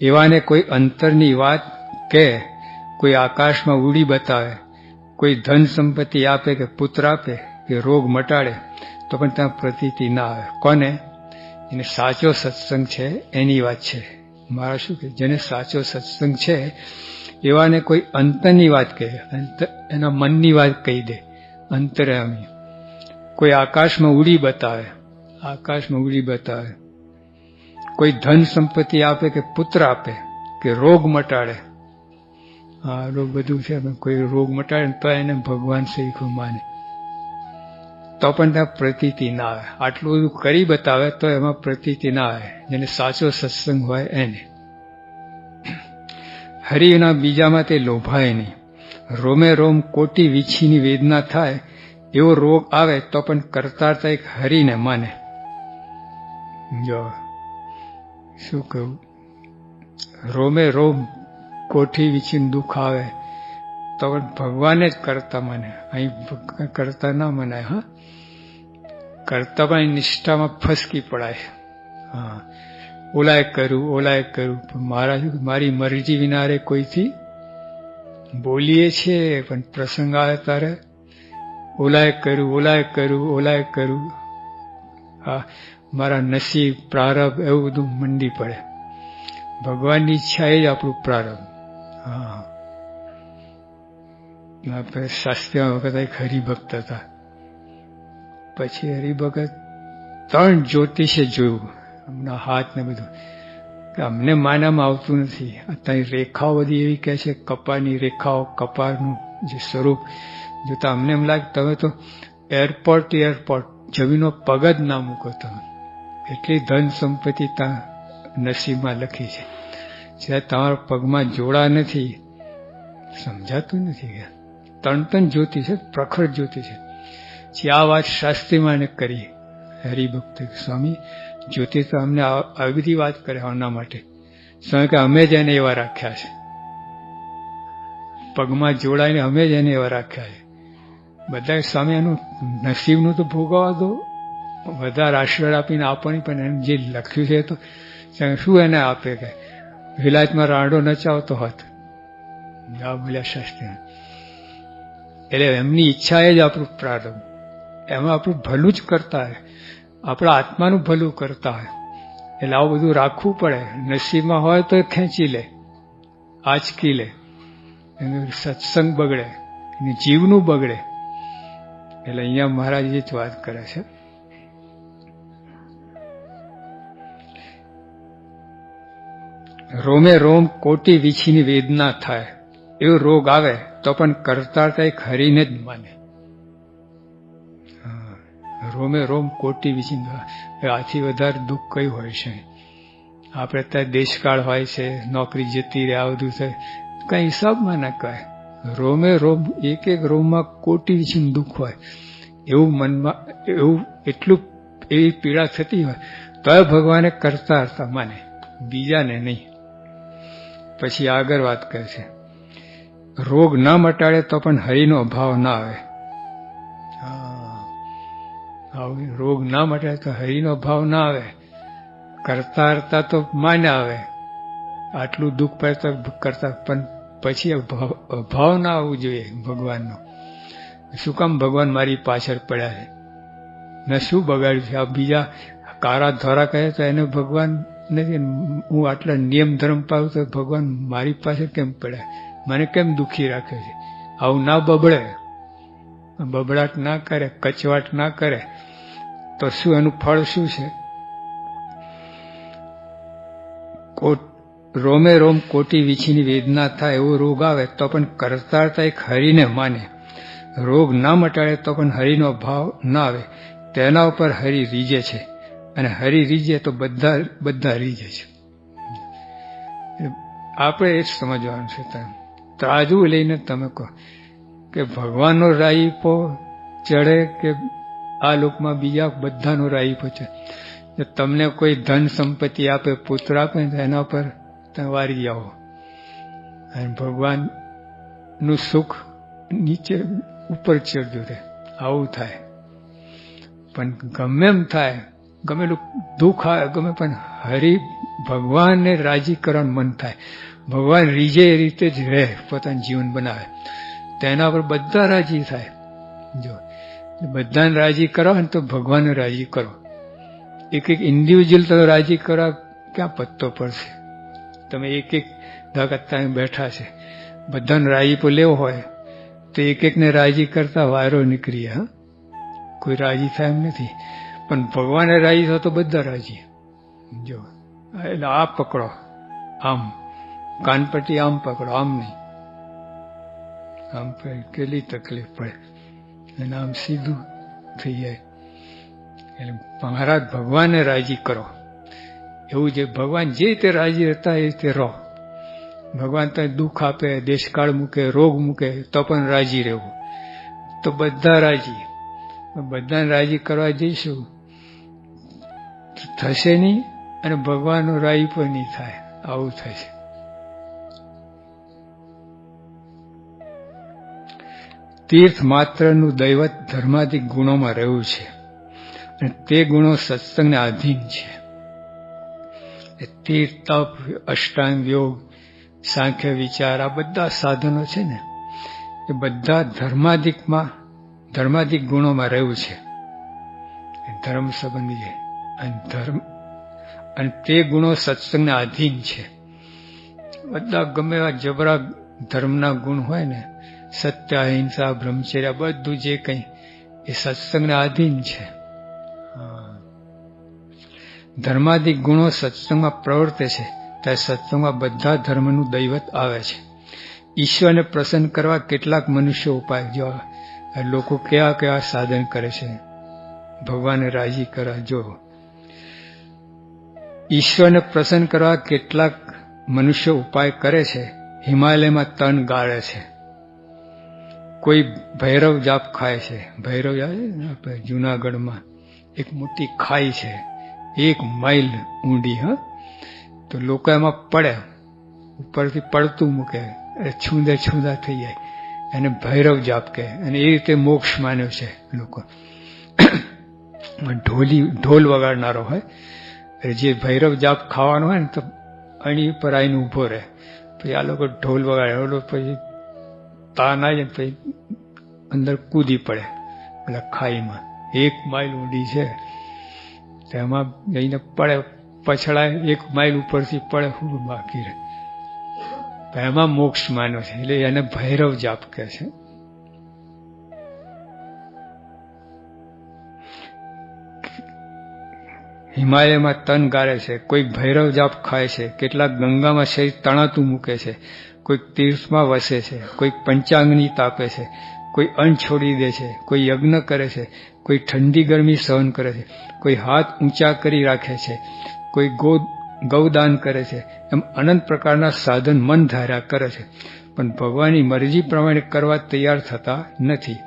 S1: એવાને કોઈ અંતરની વાત કે, કોઈ આકાશમાં ઉડી બતાવે, કોઈ ધન સંપત્તિ આપે કે પુત્ર આપે, કે રોગ મટાડે તો પણ ત્યાં પ્રતીતિ ના આવે. કોને? એને સાચો સત્સંગ છે એની વાત છે. મારા શું કે જેને સાચો સત્સંગ છે એવાને કોઈ અંતરની વાત કહે, એના મનની વાત કહી દે, અંતર્યામી. કોઈ આકાશમાં ઉડી બતાવે, આકાશમાં ઉડી બતાવે. કોઈ ધન સંપત્તિ આપે કે પુત્ર આપે કે રોગ મટાડે, હા રોગ બધું છે, કોઈ રોગ મટાડે તો એને ભગવાન શીખવું માને તો પણ ત્યાં પ્રતીતિ ના આવે. આટલું બધું કરી બતાવે તો એમાં પ્રતીતિ ના આવે. જેને સાચો સત્સંગ હોય એને. હરિના બીજામાં તે લોભાય નહીં. રોમે રોમ કોટી વીછીની વેદના થાય એવો રોગ આવે તો પણ કરતારતા એક હરિને માને. જો શું કહું, રોમે રોમ કોઠી વીછીને દુઃખ આવે તો પણ ભગવાને જ કરતા માને. અહીં કરતા ના મનાય. હા, કરતા પણ નિષ્ઠામાં ફસકી પડાય. હા, ઓલાય કરું પણ મારી મરજી વિના રે કોઈથી બોલીએ છીએ, પણ પ્રસંગ આવે ત્યારે ઓલાય કરું. હા, મારા નસીબ પ્રારબ્ધ એવું બધું મંડી પડે. ભગવાનની ઈચ્છા એ જ આપણું પ્રારબ્ધ. હા, આપણે શાસ્ત્રીમાં વખત એક હરિભક્ત હતા. પછી હરિભગત 3 જ્યોતિષે જોયું એમના હાથ ને બધું, કે અમને માનામાં આવતું નથી. અત્યારે રેખાઓ બધી એવી કહે છે, કપાળની રેખાઓ, કપાળનું જે સ્વરૂપ જોતા અમને એમ લાગે તમે તો એરપોર્ટ જમીનો પગ જ ના મૂકો તમે. એટલી ધન સંપત્તિ ત્યાં નસીબમાં લખી છે, જ્યાં તમારા પગમાં જોડા નથી. સમજાતું નથી કે 3 જ્યોતિ છે, પ્રખર જ્યોતિ છે. જે આ વાત શાસ્ત્રીમાં કરી હરિભક્ત, સ્વામી જ્યોતિ તો અમને આવી બધી વાત કરે આના માટે. સ્વામી કે અમે જ એને એવા રાખ્યા છે, પગમાં જોડાઈને અમે જ એને એવા રાખ્યા છે. બધા સ્વામી એનું નસીબનું તો ભોગવવા દો, વધારે આશીર્વાદ આપીને આપવાની, પણ એને જે લખ્યું છે તો શું એને આપે? કે વિલાયતમાં રાંડો નચાવતો હોત. આ બોલ્યા શાસ્ત્રી. એટલે એમની ઈચ્છા એ જ આપણું પ્રારંભ. એમાં આપણું ભલું જ કરતા હોય, આપણા આત્માનું ભલું કરતા હોય. એટલે આવું બધું રાખવું પડે. નસીબમાં હોય તો ખેંચી લે, આંચકી લે, એનું સત્સંગ બગડે, એનું જીવનું બગડે. એટલે અહીંયા મહારાજ એ જ વાત કરે છે. રોમે રોમ કોટી વીછીની વેદના થાય એવો રોગ આવે તો પણ કરતા એક હરિને જ માને. રોમે રોમ કોટી વીછીને, આથી વધારે દુઃખ કયું હોય છે? આપણે ત્યાં દેશકાળ હોય છે, નોકરી જતી રહે, આ બધું થાય, કઈ હિસાબમાં ના કહે. રોમે રોમ એક રોમમાં કોટી વીછીને દુઃખ હોય એવું મનમાં, એવું એટલું એવી પીડા થતી હોય તો ભગવાને કરતા હતા માને, બીજાને નહીં. પછી આગળ વાત કરે છે, રોગ ના મટાડે તો પણ હરિનો અભાવ ના આવે. રોગ ના મટાડે તો હરિનો ભાવ ના આવે. કરતા હરતા તો માને આવે, આટલું દુઃખ પડે તો કરતા, પણ પછી અભાવ ના આવવું જોઈએ ભગવાનનો. શું કામ ભગવાન મારી પાછળ પડ્યા છે? મેં શું બગાડ્યું છે? આ બીજા કારા ધોરા કહે તો એને ભગવાન નથી. હું આટલા નિયમ ધર્મ પાડું તો ભગવાન મારી પાસે કેમ પડ્યા? મને કેમ દુઃખી રાખે છે? આવું ના બબડે, બબડાટ ના કરે, કચવાટ ના કરે તો શું એનું ફળ શું છે? રોમે રોમ કોટી વીછીની વેદના થાય એવો રોગ આવે તો પણ કરતા એક હરિને માને. રોગ ના મટાડે તો પણ હરિનો ભાવ ના આવે. તેના ઉપર હરિ રીજે છે, અને હરિ રીજે તો બધા રીજે છે. આપણે એ જ સમજવાનું છે. ત્રાજુ લઈને તમે કહો કે ભગવાનનો રાઈપો ચડે કે આ લોકમાં બીજા બધાનો રાઈપો ચડે. તમને કોઈ ધન સંપત્તિ આપે, પુત્ર આપે, એના પર તમે વારી જાઓ, અને ભગવાનનું સુખ નીચે ઉપર ચડતું રહે. આવું થાય. પણ ગમે એમ થાય, ગમેલું દુઃખ આવે, ગમે, પણ હરિ ભગવાનને રાજી કરવાનું મન થાય. ભગવાન રીજે એ રીતે જ રહે, પોતાનું જીવન બનાવે, તેના પર બધા રાજી થાય. જો બધાને રાજી કરો ને તો ભગવાનને રાજી કરો. એક એક ઇન્ડિવિજ્યુઅલ તો રાજી કરવા ક્યાં પત્તો પડશે? તમે એક એક ધાકતા બેઠા છે, બધાને રાજીપો લેવો હોય તો એક એકને રાજી કરતા વાયરો નીકળી. હા, કોઈ રાજી થાય એમ નથી, પણ ભગવાને રાજી થયો તો બધા રાજી. જો એટલે આ પકડો, આમ કાનપટ્ટી આમ પકડો, આમ નહીં. આમ કેટલી તકલીફ પડે, અને આમ સીધું થઈ જાય. એટલે મહારાજ ભગવાનને રાજી કરો. એવું જે ભગવાન જે રીતે રાજી હતા એ રીતે રહો. ભગવાન તો દુઃખ આપે, દેશકાળ મૂકે, રોગ મૂકે તો પણ રાજી રહેવું. તો બધા રાજી. બધાને રાજી કરવા જઈશું થશે નહીં, અને ભગવાનનો રાજી પણ નહીં થાય. આવું થશે. તીર્થ માત્રનું દૈવત ધર્માદિક ગુણોમાં રહેવું છે, અને તે ગુણો સત્સંગને આધીન છે. તીર્થ, તપ, અષ્ટાંગ યોગ, સાંખ્ય વિચાર, આ બધા સાધનો છે ને, એ બધા ધર્માદિક ગુણોમાં રહેવું છે. ધર્મ સંબંધી અને તે ગુણો સત્સંગને આધીન છે. બધા ગમે એવા જબરા ધર્મના ગુણ હોય ને, સત્ય, અહિંસા, બ્રહ્મચર્ય, બધું જે કંઈ એ સત્સંગને આધીન છે. ધર્માદિક ગુણો સત્સંગમાં પ્રવર્તે છે, ત્યારે સત્સંગમાં બધા ધર્મનું દૈવત આવે છે. ઈશ્વરને પ્રસન્ન કરવા કેટલાક મનુષ્યો ઉપાય, જો લોકો કેવા કેવા સાધન કરે છે ભગવાનને રાજી કરવા. જો ઈશ્વરને પ્રસન્ન કરવા કેટલાક મનુષ્યો ઉપાય કરે છે. હિમાલયમાં તન ગાળે છે, કોઈ ભૈરવ જાપ ખાય છે. ભૈરવ જાપ જુનાગઢમાં એક મોટી ખાઈ છે, 1 માઇલ ઊંડી. હા, તો લોકો એમાં પડે, ઉપરથી પડતું મૂકે, છૂંદા થઈ જાય, એને ભૈરવ જાપ કહે. અને એ રીતે મોક્ષ માન્યો છે લોકો. ઢોલ વગાડનારો હોય, જે ભૈરવ જાપ ખાવાનો હોય ને તો અણી ઉપર આવીને ઉભો રહે, પછી આ લોકો ઢોલ વગાડે, પછી તાન આવી જાય, પછી અંદર કૂદી પડે પેલા ખાઈમાં. 1 માઇલ ઊંડી છે, તેમાં જઈને પડે, પછડાય, 1 માઇલ ઉપરથી પડે, શું બાકી રહે. એમાં મોક્ષ માન્યો છે, એટલે એને ભૈરવ જાપ કહે છે. હિમાલયમાં તન ગાળે છે, કોઈક ભૈરવ જાપ ખાય છે, કેટલાક ગંગામાં શરીર તણાતું મૂકે છે, કોઈક તીર્થમાં વસે છે, કોઈક પંચાંગની તાપે છે, કોઈ અન્ન છોડી દે છે, કોઈ યજ્ઞ કરે છે, કોઈ ઠંડી ગરમી સહન કરે છે, કોઈ હાથ ઊંચા કરી રાખે છે, કોઈ ગૌદાન કરે છે. એમ અનંત પ્રકારના સાધન મન ધાર્યા કરે છે, પણ ભગવાનની મરજી પ્રમાણે કરવા તૈયાર થતા નથી.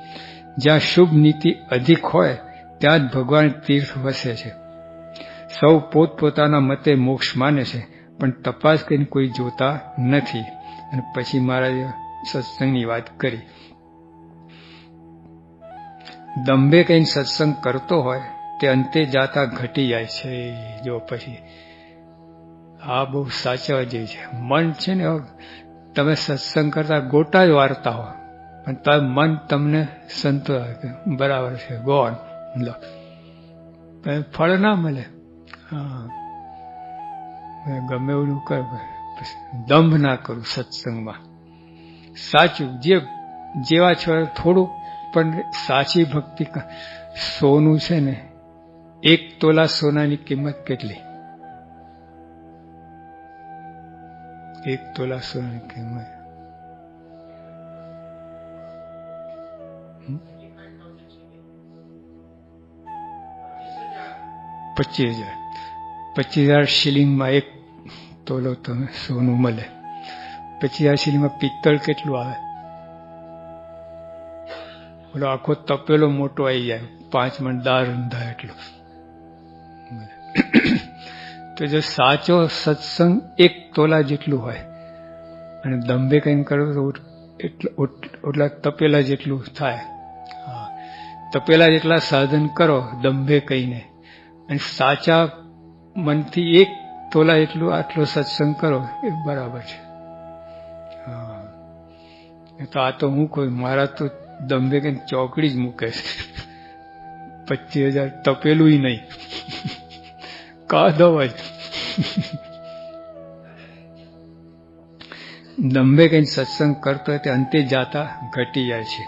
S1: જ્યાં શુભ નીતિ અધિક હોય ત્યાં જ ભગવાન તીર્થ વસે છે. સૌ પોતપોતાના મતે મોક્ષ માને છે, પણ તપાસ કરીને કોઈ જોતા નથી. અને પછી મહારાજે સત્સંગની વાત કરી. દંભે કઈ સત્સંગ કરતો હોય તે અંતે જાતા ઘટી જાય છે. જો પછી આ બહુ સાચવા જેવી છે. મન છે ને, તમે સત્સંગ કરતા ગોટા જ વાર્તા હો, પણ મન તમને સંતોષ બરાબર છે, ગોન ફળ ના મળે. હા, ગમે એવું કર, દંભ ના કરું સત્સંગમાં. સાચું જેવા છો થોડું, પણ સાચી ભક્તિ. સોનું છે ને, 1 તોલા સોનાની કિંમત કેટલી? 1 તોલા સોનાની કિંમત 25,000. 25,000 શિલિંગમાં 1 તોલો તમે સોનું મળે. 25,000 શિલિંગમાં પિત્તળ કેટલું આવે? ઓલો આખો તપેલો મોટો આવી જાય, 5 મણ દાળ રંધાય એટલો. તો જો સાચો સત્સંગ 1 તોલા જેટલું હોય, અને દંભે કઈ કરો તો એટલા તપેલા જેટલું થાય. હા, તપેલા જેટલા સાધન કરો દંભે કહીને, અને સાચા મનથી 1 તોલા એટલું આટલો સત્સંગ કરો, એ બરાબર છે. હા, તો આ તો હું કોઈ, મારા તો દંભે કઈ ચોકડી જ મૂકે છે. 25,000 તપેલું નહીં, કાદવ જ. દંભે કઈ સત્સંગ કરતો હોય તે અંતે જાતા ઘટી જાય છે.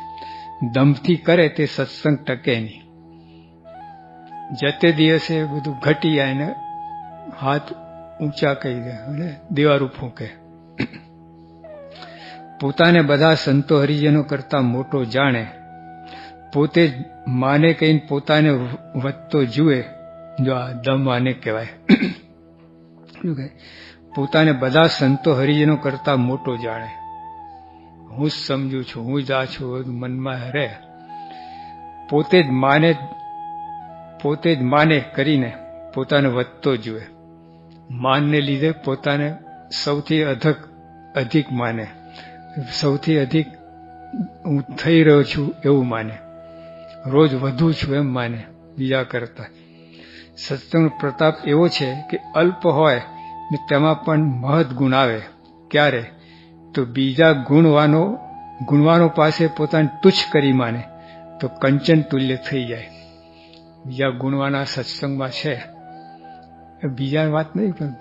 S1: દંભથી કરે તે સત્સંગ ટકે નહીં. જતે દિવસે બધું ઘટી જાય ને હાથ ઊંચા કહી દે અને દેવારું ફૂંકે. પોતાને બધા સંતો હરિજનો કરતા મોટો જાણે, પોતે જ માને કહીને પોતાને વધતો જુએ. જો આ દમ આને કહેવાય. શું કહે? પોતાને બધા સંતો હરિજનો કરતા મોટો જાણે. હું જ સમજુ છું, હું જ આ છું, મનમાં રહે. પોતે જ માને કરીને પોતાને વધતો જુએ. માનને લીધે પોતાને સૌથી અધિક માને, સૌથી અધિક હું થઈ રહ્યો છું એવું માને, રોજ વધુ છું એમ માને બીજા કરતા. સત્સંગનો પ્રતાપ એવો છે કે અલ્પ હોય ને તેમાં પણ મહદ ગુણ આવે. ક્યારે? તો બીજા ગુણવાનો પાસે પોતાને તુચ્છ કરી માને તો કંચન તુલ્ય થઈ જાય. બીજા ગુણવાના સત્સંગમાં છે, બીજા વાત નહીં, પણ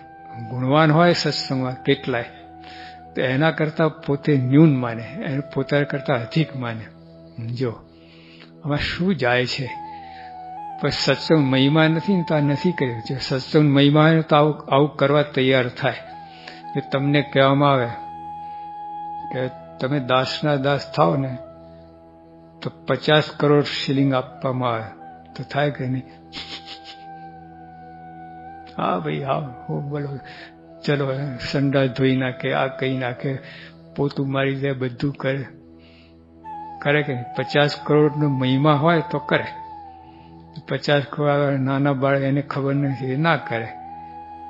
S1: ગુણવાન હોય સત્સંગમાં કેટલાય, તો એના કરતા પોતે ન્યૂન માને, એને પોતા કરતા અધિક માને. જો આમાં શું જાય છે? પણ સત્સંગ મહિમા નથી ને તો આ નથી કર્યું. જો સત્સંગ મહિમા હોય તો આવું કરવા તૈયાર થાય. કે તમને કહેવામાં આવે કે તમે દાસના દાસ થાવ ને તો 50 કરોડ શિલિંગ આપવામાં આવે, તો થાય કે નહીં? હા ભાઈ, હા હો બોલો, ચલો સંડા ધોઈ નાખે, આ કહી નાખે, પોતું મારી દે, બધું કરે કે નહીં? 50 કરોડનો મહિમા હોય તો કરે. 50 કરોડ નાના બાળક એને ખબર નથી, એ ના કરે,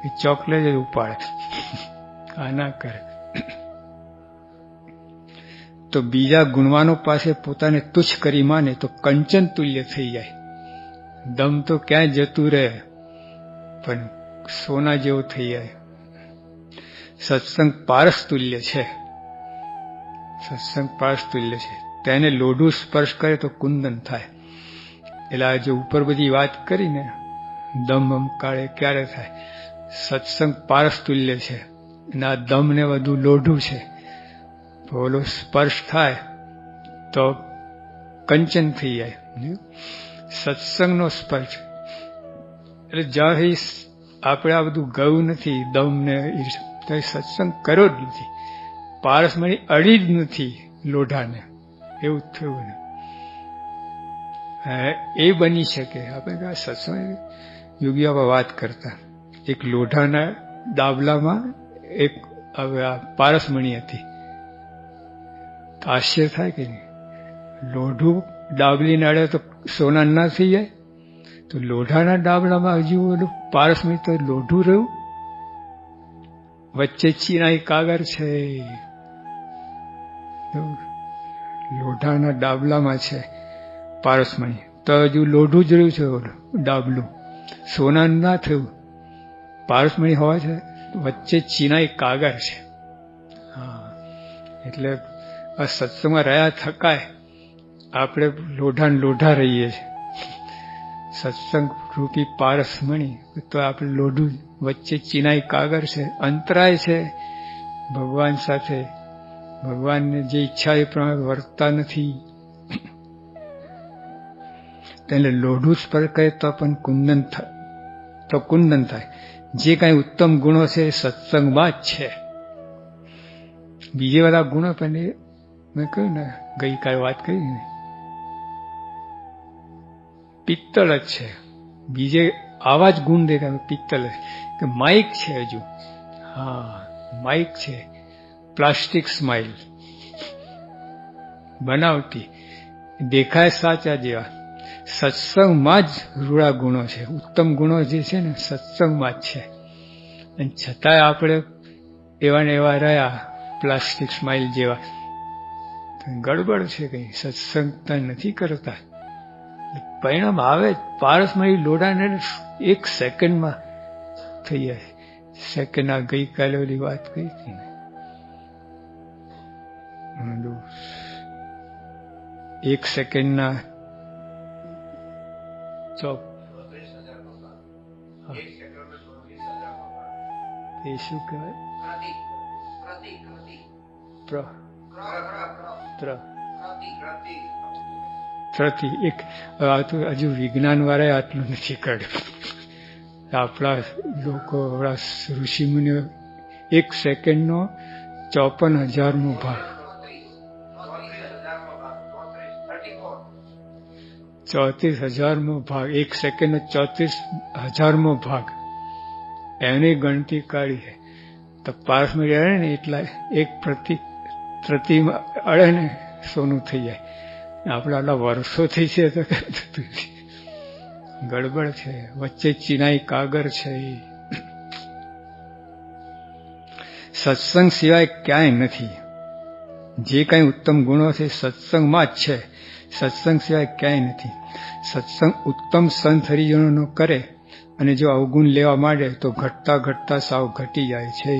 S1: એ ચોકલેટ જ ઉપાડે, આ ના કરે. તો બીજા ગુણવાનો પાસે પોતાને તુચ્છ કરી માને તો કંચન તુલ્ય થઈ જાય. દમ તો ક્યાં જતું રહે, પણ સોના જેવો થઈ જાય. સત્સંગ પારસ તુલ્ય છે, સત્સંગ પારસ તુલ્ય છે. તેને લોઢું સ્પર્શ કરે તો કુંદન થાય. એટલે આ જે ઉપર બધી વાત કરીને દમ કાળે ક્યારે થાય? સત્સંગ પારસ તુલ્ય છે અને આ દમ ને બધું લોઢું છે. બોલો સ્પર્શ થાય તો કંચન થઈ જાય. સત્સંગનો સ્પર્શ એટલે જ્યાં આપણે આ બધું ગયું નથી, દમ ને સત્સંગ કર્યો જ નથી, પારસમણી અડી જ નથી લોઢાને, એવું થયું ને. એ બની શકે. આપણે સત્સંગ યોગીઓ વાત કરતા, એક લોઢાના ડાબલામાં એક પારસમણી હતી. આશ્ચર્ય થાય કે નહીં? લોઢું ડાબલી નાડે તો સોના ના થઈ જાય, તો લોઢાના ડાબલામાં હજુ ઓલું પારસમણી તો લોઢું રહ્યું, વચ્ચે ચીનાઈ કાગર છે. લોઢાના ડાબલામાં છે પારસમણી, તો હજુ લોઢું જ રહ્યું છે, ડાબલું સોના ના થયું. પારસમણી હોવા છે, વચ્ચે ચીનાઈ કાગર છે. હા, એટલે આ સત્સંગમાં રહ્યા થકાય, આપણે લોઢા રહીએ છીએ. સત્સંગ રૂપી પારસમણી તો આપણે લોઢું, વચ્ચે ચીનાઈ કાગર છે, અંતરાય છે ભગવાન સાથે. ભગવાનને જે ઈચ્છા એ પ્રમાણે વર્તતા નથી. એટલે લોઢું સ્પર્શ કરે તો પણ કુંદન થાય. જે કાંઈ ઉત્તમ ગુણો છે એ સત્સંગમાં જ છે. બીજે બધા ગુણો પણ એ મેં કહ્યું ને, ગઈકાલે વાત કરી ને, પિત્તળ જ છે. બીજે આવા જ ગુણ દેખાય, પિત્તળ કે માઇક છે હજુ. હા, માઇક છે, પ્લાસ્ટિક સ્માઇલ બનાવટી, દેખાય સાચા જેવા. સત્સંગમાં જ રૂડા ગુણો છે, ઉત્તમ ગુણો જે છે ને સત્સંગમાં જ છે. અને છતાંય આપણે એવા ને એવા રહ્યા પ્લાસ્ટિક સ્માઇલ જેવા. ગડબડ છે, કઈ સત્સંગ નથી કરતા. પરિણામ આવે. પારસમણી લોઢાને 1 સેકન્ડમાં થઈ જાય. સેકન્ડ આ ગઈકાલે ઓલી વાત કહી હતી ને, 1 સેકન્ડના ચોપ એ શું કહેવાય? પ્રતિ એક આ તો હજુ વિજ્ઞાન વાળા આટલું નથી કાઢ્યું. આપણા લોકો આપણા ઋષિમુનિઓ 1 સેકન્ડનો 54,000મો ભાગ, 34,000મો ભાગ, 1 સેકન્ડનો 34,000મો ભાગ એની ગણતરી કાઢી છે. તો પારસમાં રહે ને એટલા એક પ્રતિમાં અડે ને સોનું થઈ જાય. આપણે આટલા વર્ષોથી છે તો ગડબડ છે. વચ્ચે ચિનાઈ કાગર છે. સત્સંગ સિવાય ક્યાંય નથી. જે કાંઈ ઉત્તમ ગુણો છે સત્સંગમાં જ છે. સત્સંગ સિવાય ક્યાંય નથી. સત્સંગ ઉત્તમ સંત હરિજનોનો કરે અને જો અવગુણ લેવા માંડે તો ઘટતા ઘટતા સાવ ઘટી જાય છે.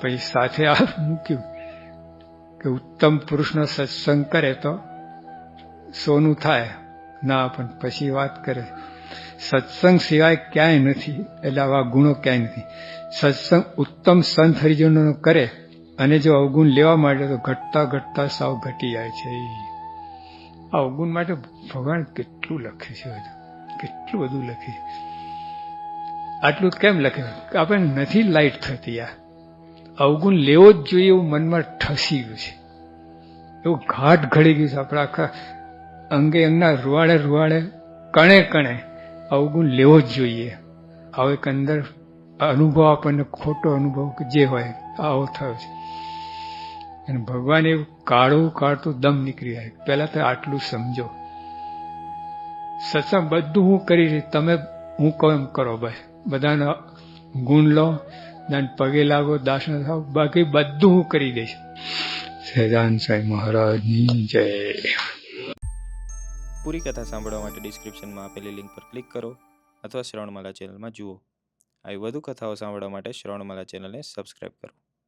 S1: પછી સાથે આ મૂક્યું કે ઉત્તમ પુરુષનો સત્સંગ કરે તો સોનું થાય ના, પણ પછી વાત કરે સત્સંગ સિવાય ક્યાંય નથી. એટલે આવા ગુણો ક્યાંય નથી. સત્સંગ ઉત્તમ સંત હરિજનોનો કરે અને જો અવગુણ લેવા માંડે તો ઘટતા ઘટતા સાવ ઘટી જાય છે. આ અવગુણ માટે ભગવાન કેટલું લખે છે, કેટલું બધું લખે છે. આટલું કેમ લખે? આપણે નથી લાઈટ થતી. આ અવગુણ લેવો જ જોઈએ એવું મનમાં ઠસી ગયું છે, એવું ઘાટ ઘડી ગયું છે. આપણા આખા અંગે અંગના રૂવાડે રૂવાડે કણે કણે અવગુણ લેવો જ જોઈએ. આવો એક અંદર અનુભવ, આપણને ખોટો અનુભવ કે જે હોય આવો થયો છે. અને ભગવાન એવું કાઢું કાઢતું દમ નીકળી જાય. પહેલા તો આટલું સમજો. સત્સંગ બધું હું કરી રહી, તમે હું કહું એમ કરો. બસ બધાના ગુણ લો, બધાને પગે લાગો, દાસન થાવ, બાકી બધું હું કરી દઈશ. સહજાનંદ સ્વામી મહારાજની જય.
S2: પૂરી કથા સાંભળવા માટે ડિસ્ક્રિપ્શનમાં આપેલી લિંક પર ક્લિક કરો અથવા શ્રવણમાલા ચેનલમાં જુઓ. આવી વધુ કથાઓ સાંભળવા માટે શ્રવણમાલા ચેનલને સબસ્ક્રાઈબ કરો.